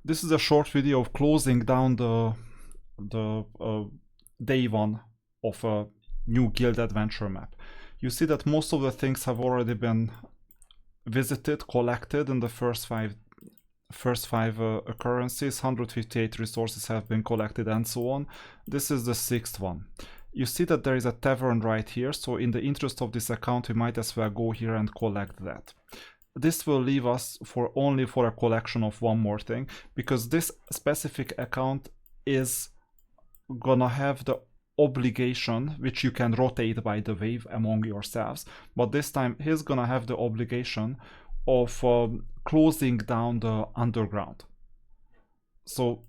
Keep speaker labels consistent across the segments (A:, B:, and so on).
A: This is a short video of closing down the day one of a new guild adventure map. You see that most of the things have already been visited, collected in the first five occurrences. 158 resources have been collected and so on. This is the sixth one. You see that there is a tavern right here, so in the interest of this account we might as well go here and collect that. This will leave us only for a collection of one more thing, because this specific account is gonna have the obligation, which you can rotate by the way among yourselves, but this time he's gonna have the obligation of closing down the underground. So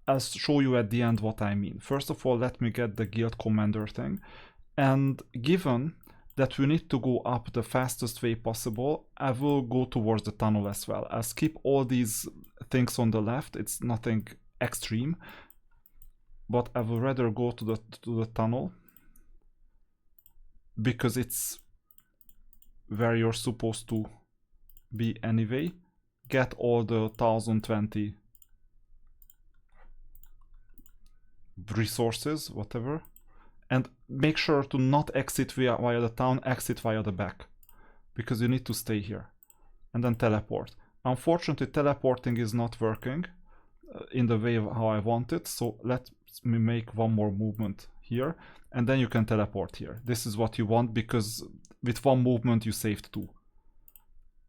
A: I'll show you at the end what I mean. First of all, let me get the guild commander thing, and given that we need to go up the fastest way possible, I will go towards the tunnel as well. I'll skip all these things on the left, it's nothing extreme, but I would rather go to the tunnel, because it's where you're supposed to be anyway. Get all the 1020 resources, whatever, and make sure to not exit via the town, exit via the back, because you need to stay here, and then teleport. Unfortunately, teleporting is not working in the way of how I want it, so let me make one more movement here, and then you can teleport here. This is what you want, because with one movement you saved two.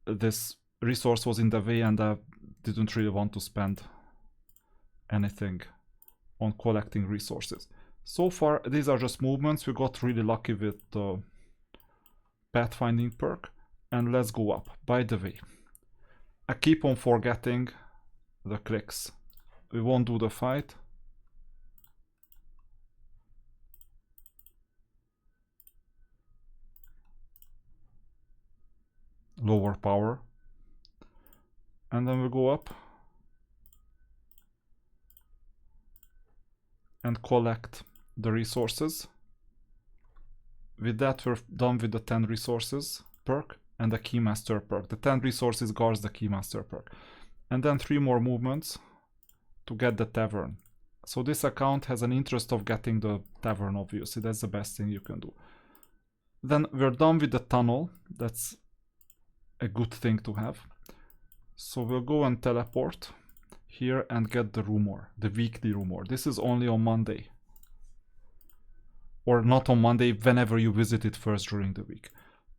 A: This resource was in the way and I didn't really want to spend anything on collecting resources. So far these are just movements. We got really lucky with the pathfinding perk, and let's go up. By the way, I keep on forgetting the clicks. We won't do the fight. Lower power, and then we go up and collect the resources. With that we're done with the 10 resources perk and the Keymaster perk. The 10 resources guards the Keymaster perk, and then 3 more movements to get the tavern. So this account has an interest of getting the tavern, obviously. That's the best thing you can do. Then we're done with the tunnel. That's a good thing to have. So we'll go and teleport here and get the rumor, the weekly rumor. This is only on Monday, or not on Monday, whenever you visit it first during the week.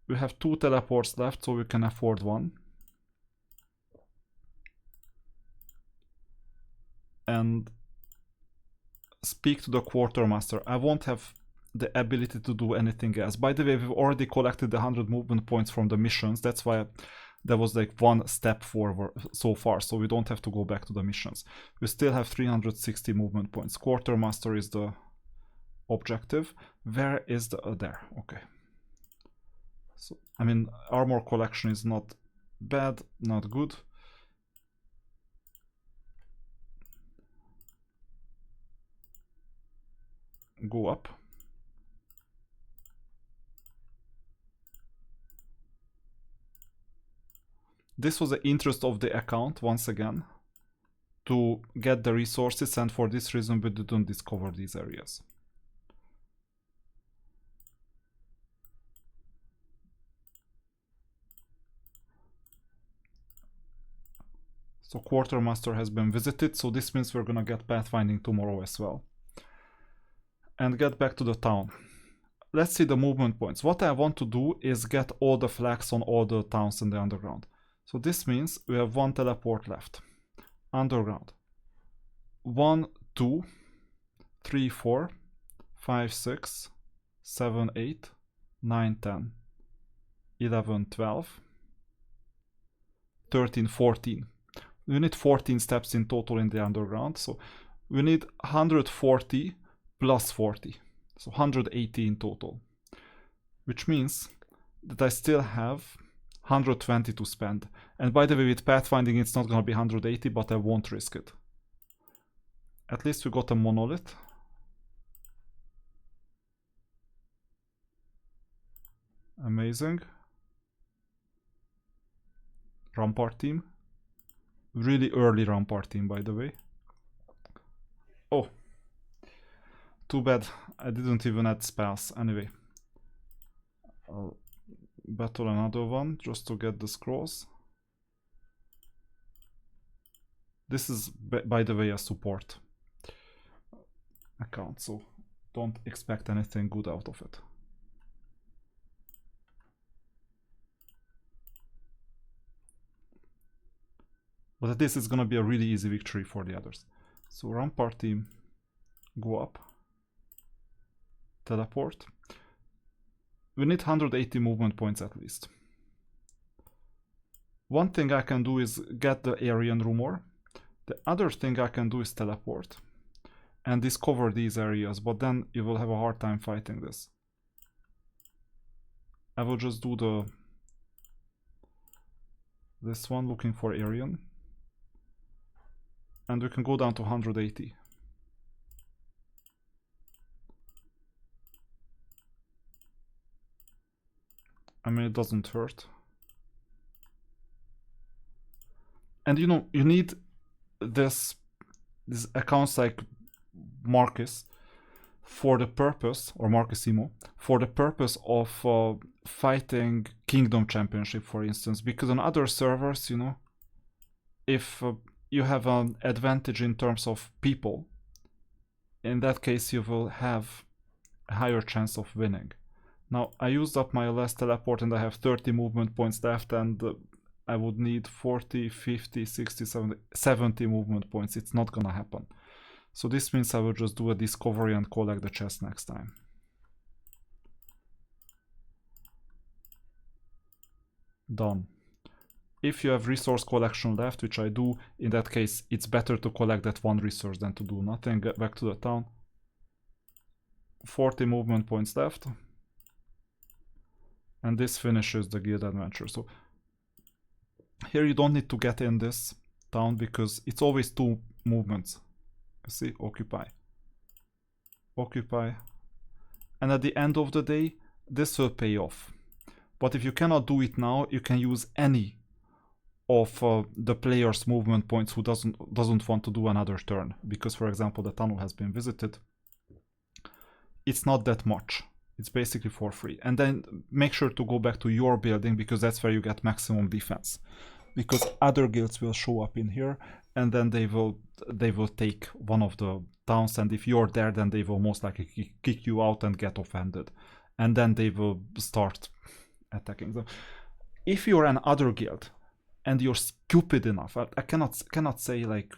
A: We have 2 teleports left, so we can afford one. And speak to the quartermaster. I won't have the ability to do anything else. By the way, we've already collected the 100 movement points from the missions. That's why there was like one step forward so far, so we don't have to go back to the missions. We still have 360 movement points. Quartermaster is the objective. Where is the there? Okay. So I mean, armor collection is not bad, not good. Go up. This was the interest of the account, once again, to get the resources, and for this reason we didn't discover these areas. So Quartermaster has been visited, so this means we're gonna get pathfinding tomorrow as well. And get back to the town. Let's see the movement points. What I want to do is get all the flags on all the towns in the underground. So this means we have 1 teleport left. Underground. 1, 2, 3, 4, 5, 6, 7, 8, 9, 10, 11, 12, 13, 14. We need 14 steps in total in the underground, so we need 140 plus 40, so 180 in total, which means that I still have 120 to spend. And by the way, with pathfinding it's not gonna be 180, but I won't risk it. At least we got a monolith. Amazing. Rampart team. Really early Rampart team, by the way. Oh, too bad. I didn't even add spells. Anyway, I'll battle another one just to get the scrolls. This is, by the way, a support account, so don't expect anything good out of it. But this is gonna be a really easy victory for the others. So Rampart team, go up, teleport. We need 180 movement points at least. One thing I can do is get the Aryan Rumor. The other thing I can do is teleport and discover these areas, but then you will have a hard time fighting this. I will just do this one, looking for Aryan. And we can go down to 180. I mean, it doesn't hurt. And you know, you need these accounts like Marcus for the purpose, or Marcusimo, for the purpose of fighting Kingdom Championship, for instance, because on other servers, you know, if you have an advantage in terms of people, in that case you will have a higher chance of winning. Now, I used up my last teleport and I have 30 movement points left, and I would need 40, 50, 60, 70 movement points. It's not gonna happen. So this means I will just do a discovery and collect the chest next time. Done. If you have resource collection left, which I do, in that case it's better to collect that one resource than to do nothing. Get back to the town. 40 movement points left. And this finishes the guild adventure. So here you don't need to get in this town because it's always 2 movements. You see, occupy. Occupy. And at the end of the day, this will pay off. But if you cannot do it now, you can use any of the player's movement points who doesn't want to do another turn. Because, for example, the tunnel has been visited. It's not that much. It's basically for free. And then make sure to go back to your building because that's where you get maximum defense. Because other guilds will show up in here and then they will take one of the towns, and if you're there then they will most likely kick you out and get offended. And then they will start attacking them. If you're an other guild and you're stupid enough, I cannot say like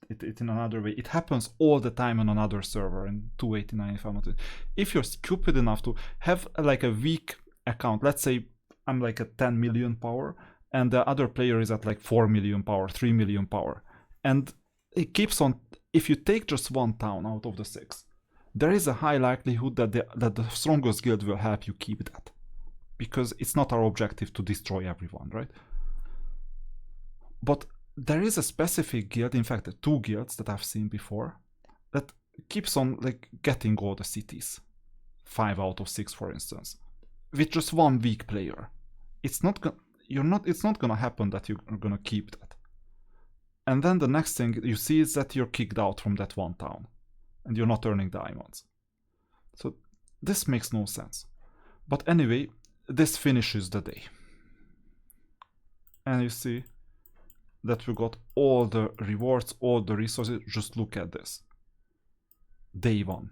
A: it in another way. It happens all the time on another server in 289 if I'm not. If you're stupid enough to have like a weak account, let's say I'm like at 10 million power and the other player is at like 4 million power, 3 million power, and it keeps on. If you take just one town out of the 6, there is a high likelihood that the strongest guild will help you keep that, because it's not our objective to destroy everyone, right? But there is a specific guild, in fact, the 2 guilds that I've seen before, that keeps on like getting all the cities, 5 out of 6, for instance, with just one weak player. It's not gonna happen that you're gonna keep that. And then the next thing you see is that you're kicked out from that one town, and you're not earning diamonds. So this makes no sense. But anyway, this finishes the day, and you see that we got all the rewards, all the resources. Just look at this. Day 1.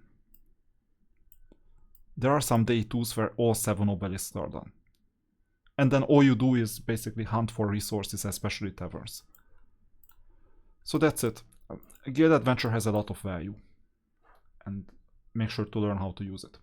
A: There are some day 2s where all 7 obelisks are done. And then all you do is basically hunt for resources, especially taverns. So that's it. Guild Adventure has a lot of value. And make sure to learn how to use it.